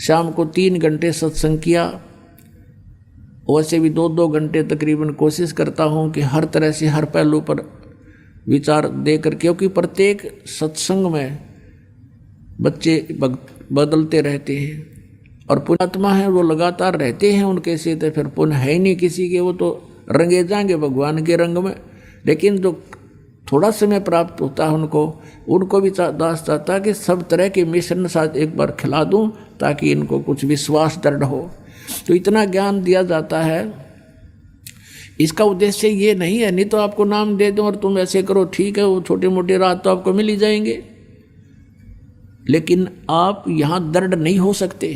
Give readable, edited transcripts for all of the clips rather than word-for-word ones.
शाम को 3 घंटे सत्संग किया। वैसे भी 2-2 घंटे तकरीबन कोशिश करता हूँ कि हर तरह से हर पहलू पर विचार देकर, क्योंकि प्रत्येक सत्संग में बच्चे बदलते रहते हैं और पुण्यात्मा है वो लगातार रहते हैं उनके से, तो फिर पुण्य है ही नहीं किसी के, वो तो रंगे जाएंगे भगवान के रंग में। लेकिन जो थोड़ा समय प्राप्त होता है उनको भी दास चाहता है कि सब तरह के मिश्रण साथ एक बार खिला दूं ताकि इनको कुछ विश्वास दृढ़ हो। तो इतना ज्ञान दिया जाता है। इसका उद्देश्य ये नहीं है, नहीं तो आपको नाम दे दूं और तुम ऐसे करो, ठीक है, वो छोटे मोटे राह तो आपको मिल ही जाएंगे, लेकिन आप यहाँ दृढ़ नहीं हो सकते।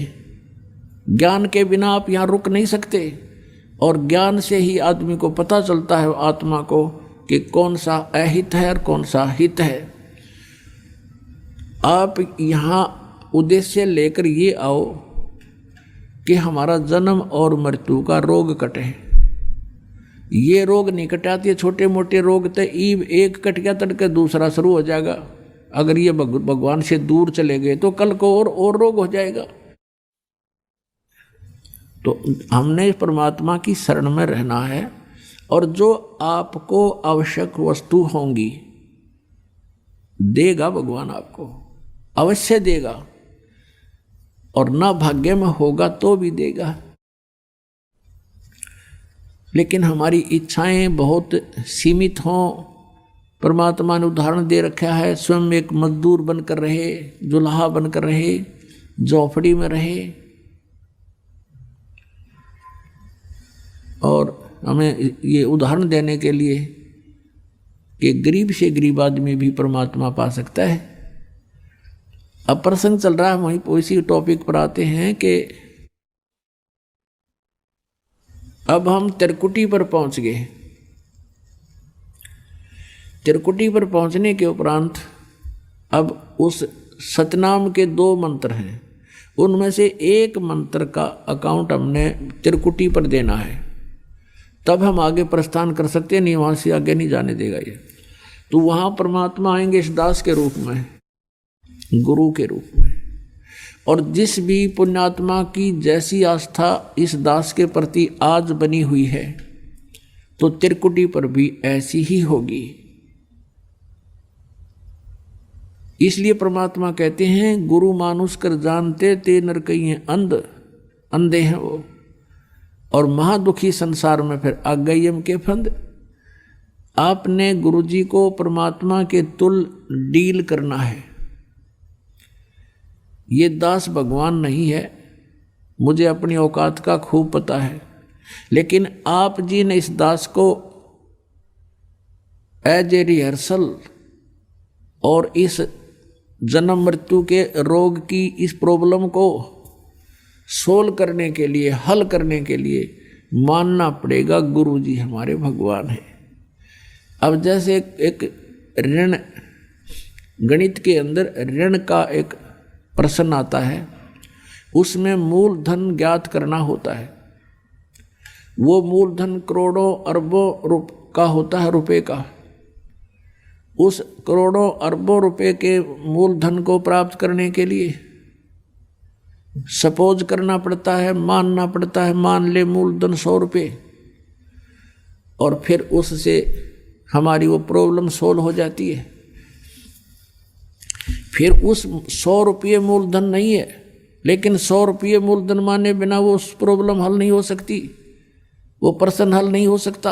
ज्ञान के बिना आप यहाँ रुक नहीं सकते, और ज्ञान से ही आदमी को पता चलता है आत्मा को कि कौन सा अहित है और कौन सा हित है। आप यहाँ उद्देश्य लेकर ये आओ कि हमारा जन्म और मृत्यु का रोग कटे। ये रोग नहीं कटाती है, छोटे मोटे रोग तो ईब एक कट गया तड़के दूसरा शुरू हो जाएगा। अगर ये भगवान से दूर चले गए तो कल को और रोग हो जाएगा। तो हमने परमात्मा की शरण में रहना है, और जो आपको आवश्यक वस्तु होंगी देगा भगवान, आपको अवश्य देगा, और ना भाग्य में होगा तो भी देगा। लेकिन हमारी इच्छाएं बहुत सीमित हों। परमात्मा ने उदाहरण दे रखा है, स्वयं एक मजदूर बनकर रहे, जुल्हा बनकर रहे, झोपड़ी में रहे, और हमें ये उदाहरण देने के लिए कि गरीब से गरीब आदमी भी परमात्मा पा सकता है। अब प्रसंग चल रहा है, वहीं इसी टॉपिक पर आते हैं कि अब हम त्रिकुटी पर पहुंच गए। त्रिकुटी पर पहुंचने के उपरांत अब उस सतनाम के 2 मंत्र हैं, उनमें से एक मंत्र का अकाउंट हमने त्रिकुटी पर देना है, तब हम आगे प्रस्थान कर सकते हैं, नहीं वहाँ से आगे नहीं जाने देगा ये। तो वहाँ परमात्मा आएंगे इस दास के रूप में, गुरु के रूप में, और जिस भी पुण्यात्मा की जैसी आस्था इस दास के प्रति आज बनी हुई है तो त्रिकुटी पर भी ऐसी ही होगी। इसलिए परमात्मा कहते हैं, गुरु मानुष कर जानते ते नर कहिए अंधे हैं वो, और महादुखी संसार में फिर आ गई हम के फंद। आपने गुरुजी को परमात्मा के तुल डील करना है। ये दास भगवान नहीं है, मुझे अपनी औकात का खूब पता है, लेकिन आप जी ने इस दास को एज ए रिहर्सल और इस जन्म मृत्यु के रोग की इस प्रॉब्लम को सोल्व करने के लिए, हल करने के लिए मानना पड़ेगा गुरु जी हमारे भगवान हैं। अब जैसे एक ऋण, गणित के अंदर ऋण का एक प्रश्न आता है, उसमें मूलधन ज्ञात करना होता है। वो मूलधन करोड़ों अरबों का होता है, रुपए का। उस करोड़ों अरबों रुपए के मूलधन को प्राप्त करने के लिए सपोज करना पड़ता है, मानना पड़ता है, मान ले मूलधन 100 रुपये, और फिर उससे हमारी वो प्रॉब्लम सोल्व हो जाती है। फिर उस 100 रुपये मूलधन नहीं है, लेकिन 100 रुपये मूलधन माने बिना वो उस प्रॉब्लम हल नहीं हो सकती, वो प्रश्न हल नहीं हो सकता।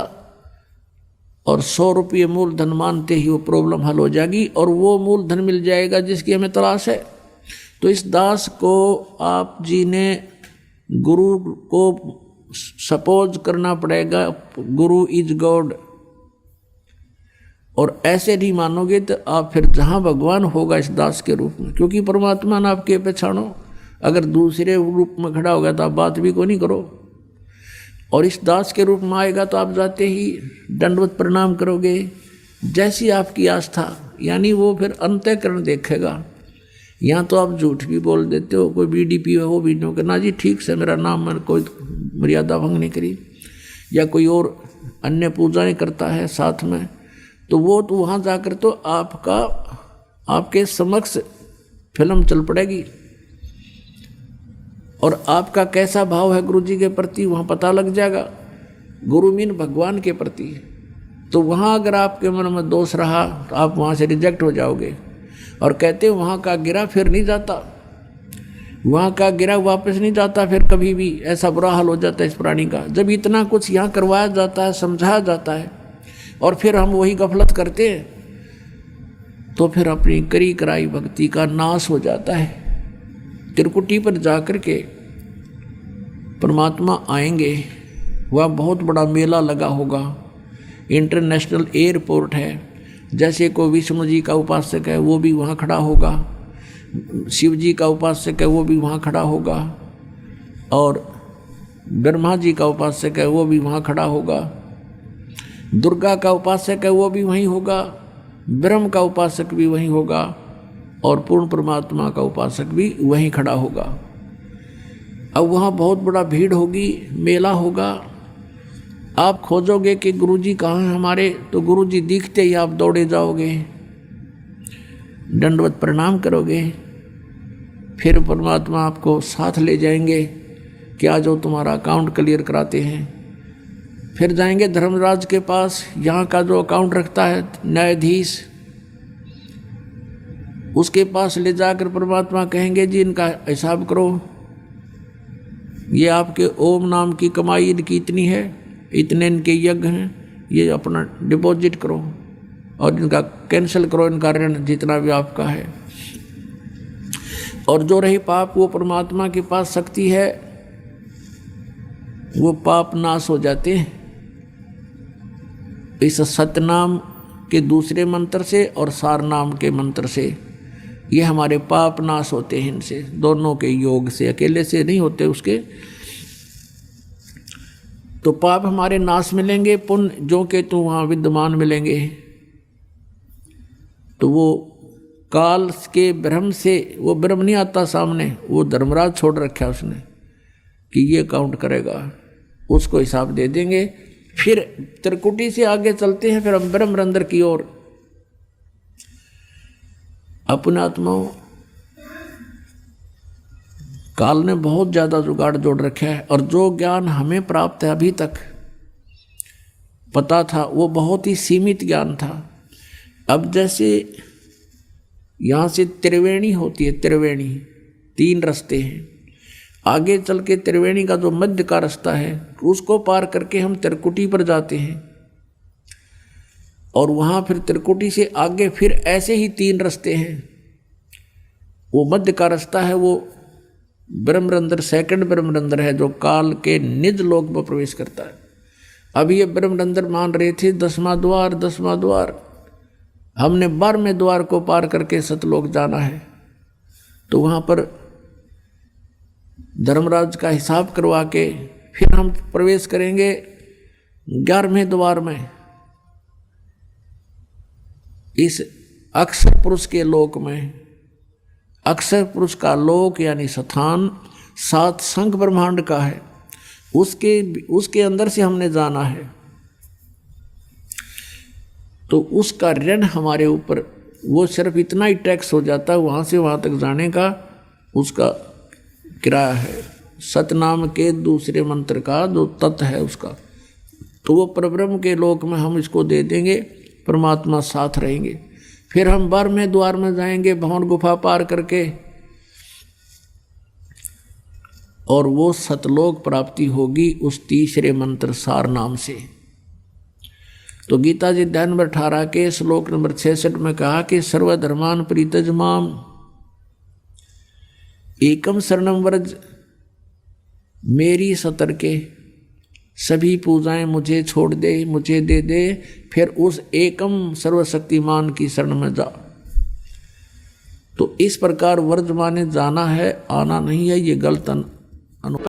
और 100 रुपये मूलधन मानते ही वो प्रॉब्लम हल हो जाएगी और वो मूलधन मिल जाएगा जिसकी हमें तलाश है। तो इस दास को आप जी ने गुरु को सपोज करना पड़ेगा, गुरु इज गॉड, और ऐसे नहीं मानोगे तो आप फिर जहाँ भगवान होगा इस दास के रूप में, क्योंकि परमात्मा ने आपके पहचानो। अगर दूसरे रूप में खड़ा होगा तो आप बात भी को नहीं करो, और इस दास के रूप में आएगा तो आप जाते ही दंडवत प्रणाम करोगे, जैसी आपकी आस्था, यानी वो फिर अंतःकरण देखेगा। यहाँ तो आप झूठ भी बोल देते हो, कोई BDP हो भी नहीं कहना जी ठीक से मेरा नाम, मैंने कोई मर्यादा भंग नहीं करी, या कोई और अन्य पूजाएं करता है साथ में, तो वो तो वहाँ जाकर तो आपके समक्ष फिल्म चल पड़ेगी। और आपका कैसा भाव है गुरु जी के प्रति वहाँ पता लग जाएगा। गुरु मीन भगवान के प्रति, तो वहाँ अगर आपके मन में दोष रहा तो आप वहाँ से रिजेक्ट हो जाओगे। और कहते वहाँ का गिरा फिर नहीं जाता, वहाँ का गिरा वापस नहीं जाता फिर कभी भी। ऐसा बुरा हाल हो जाता है इस प्राणी का। जब इतना कुछ यहाँ करवाया जाता है, समझाया जाता है, और फिर हम वही गफलत करते हैं, तो फिर अपनी करी कराई भक्ति का नाश हो जाता है। त्रिकुटी पर जाकर के परमात्मा आएंगे, वह बहुत बड़ा मेला लगा होगा, इंटरनेशनल एयरपोर्ट है। जैसे कोई विष्णु जी का उपासक है वो भी वहाँ खड़ा होगा, शिव जी का उपासक है वो भी वहाँ खड़ा होगा, और ब्रह्मा जी का उपासक है वो भी वहाँ खड़ा होगा, दुर्गा का उपासक है वो भी वहीं होगा, ब्रह्म का उपासक भी वहीं होगा, और पूर्ण परमात्मा का उपासक भी वहीं खड़ा होगा। अब वहाँ बहुत बड़ा भीड़ होगी, मेला होगा। आप खोजोगे कि गुरुजी कहाँ हैं हमारे, तो गुरुजी दिखते ही आप दौड़े जाओगे, दंडवत प्रणाम करोगे। फिर परमात्मा आपको साथ ले जाएंगे कि आ जाओ तुम्हारा अकाउंट क्लियर कराते हैं। फिर जाएंगे धर्मराज के पास, यहाँ का जो अकाउंट रखता है न्यायाधीश, उसके पास ले जाकर परमात्मा कहेंगे जी इनका हिसाब करो, ये आपके ओम नाम की कमाई इनकी इतनी है, इतने इनके यज्ञ हैं, ये अपना डिपॉजिट करो और इनका कैंसिल करो, इनका ऋण जितना भी आपका है। और जो रही पाप, वो परमात्मा के पास शक्ति है, वो पाप नाश हो जाते हैं इस सतनाम के दूसरे मंत्र से और सार नाम के मंत्र से। ये हमारे पाप नाश होते हैं इनसे, दोनों के योग से, अकेले से नहीं होते उसके। तो पाप हमारे नाश मिलेंगे, पुण्य जो के तो वहाँ विद्यमान मिलेंगे। तो वो काल के भ्रम से, वो भ्रम नहीं आता सामने, वो धर्मराज छोड़ रखा उसने कि ये काउंट करेगा, उसको हिसाब दे देंगे। फिर त्रिकुटी से आगे चलते हैं, फिर हम ब्रह्म रंध्र की ओर। अपने आत्माओं, काल ने बहुत ज़्यादा जुगाड़ जोड़ रखा है, और जो ज्ञान हमें प्राप्त है अभी तक पता था, वो बहुत ही सीमित ज्ञान था। अब जैसे यहाँ से त्रिवेणी होती है, त्रिवेणी 3 रास्ते हैं, आगे चल के त्रिवेणी का जो मध्य का रास्ता है उसको पार करके हम त्रिकुटी पर जाते हैं, और वहाँ फिर त्रिकुटी से आगे फिर ऐसे ही 3 रास्ते हैं। वो मध्य का रास्ता है, वो ब्रह्मरंध्र, सेकंड ब्रह्मरंध्र है, जो काल के निज लोक में प्रवेश करता है। अब ये ब्रह्मरंध्र मान रहे थे 10वां द्वार, हमने 12वें द्वार को पार करके सतलोक जाना है। तो वहाँ पर धर्मराज का हिसाब करवा के फिर हम प्रवेश करेंगे 11वें द्वार में, इस अक्षर पुरुष के लोक में। अक्षर पुरुष का लोक यानी स्थान 7 संख ब्रह्मांड का है, उसके अंदर से हमने जाना है। तो उसका ऋण हमारे ऊपर, वो सिर्फ इतना ही टैक्स हो जाता है, वहाँ से वहाँ तक जाने का उसका किराया है। सतनाम के दूसरे मंत्र का जो तत्व है उसका, तो वो परब्रह्म के लोक में हम इसको दे देंगे, परमात्मा साथ रहेंगे। फिर हम 12वें द्वार में जाएंगे, भवन गुफा पार करके, और वो सतलोक प्राप्ति होगी उस तीसरे मंत्र सार नाम से। तो गीता जी अध्याय नंबर 18 के श्लोक नंबर 66 में कहा कि सर्वधर्मान परित्यज माम एकम शरणम व्रज, मेरी सतर्के सभी पूजाएं मुझे छोड़ दे, मुझे दे दे, फिर उस एकम सर्वशक्तिमान की शरण में जा। तो इस प्रकार व्रज माने जाना है, आना नहीं है, ये गलत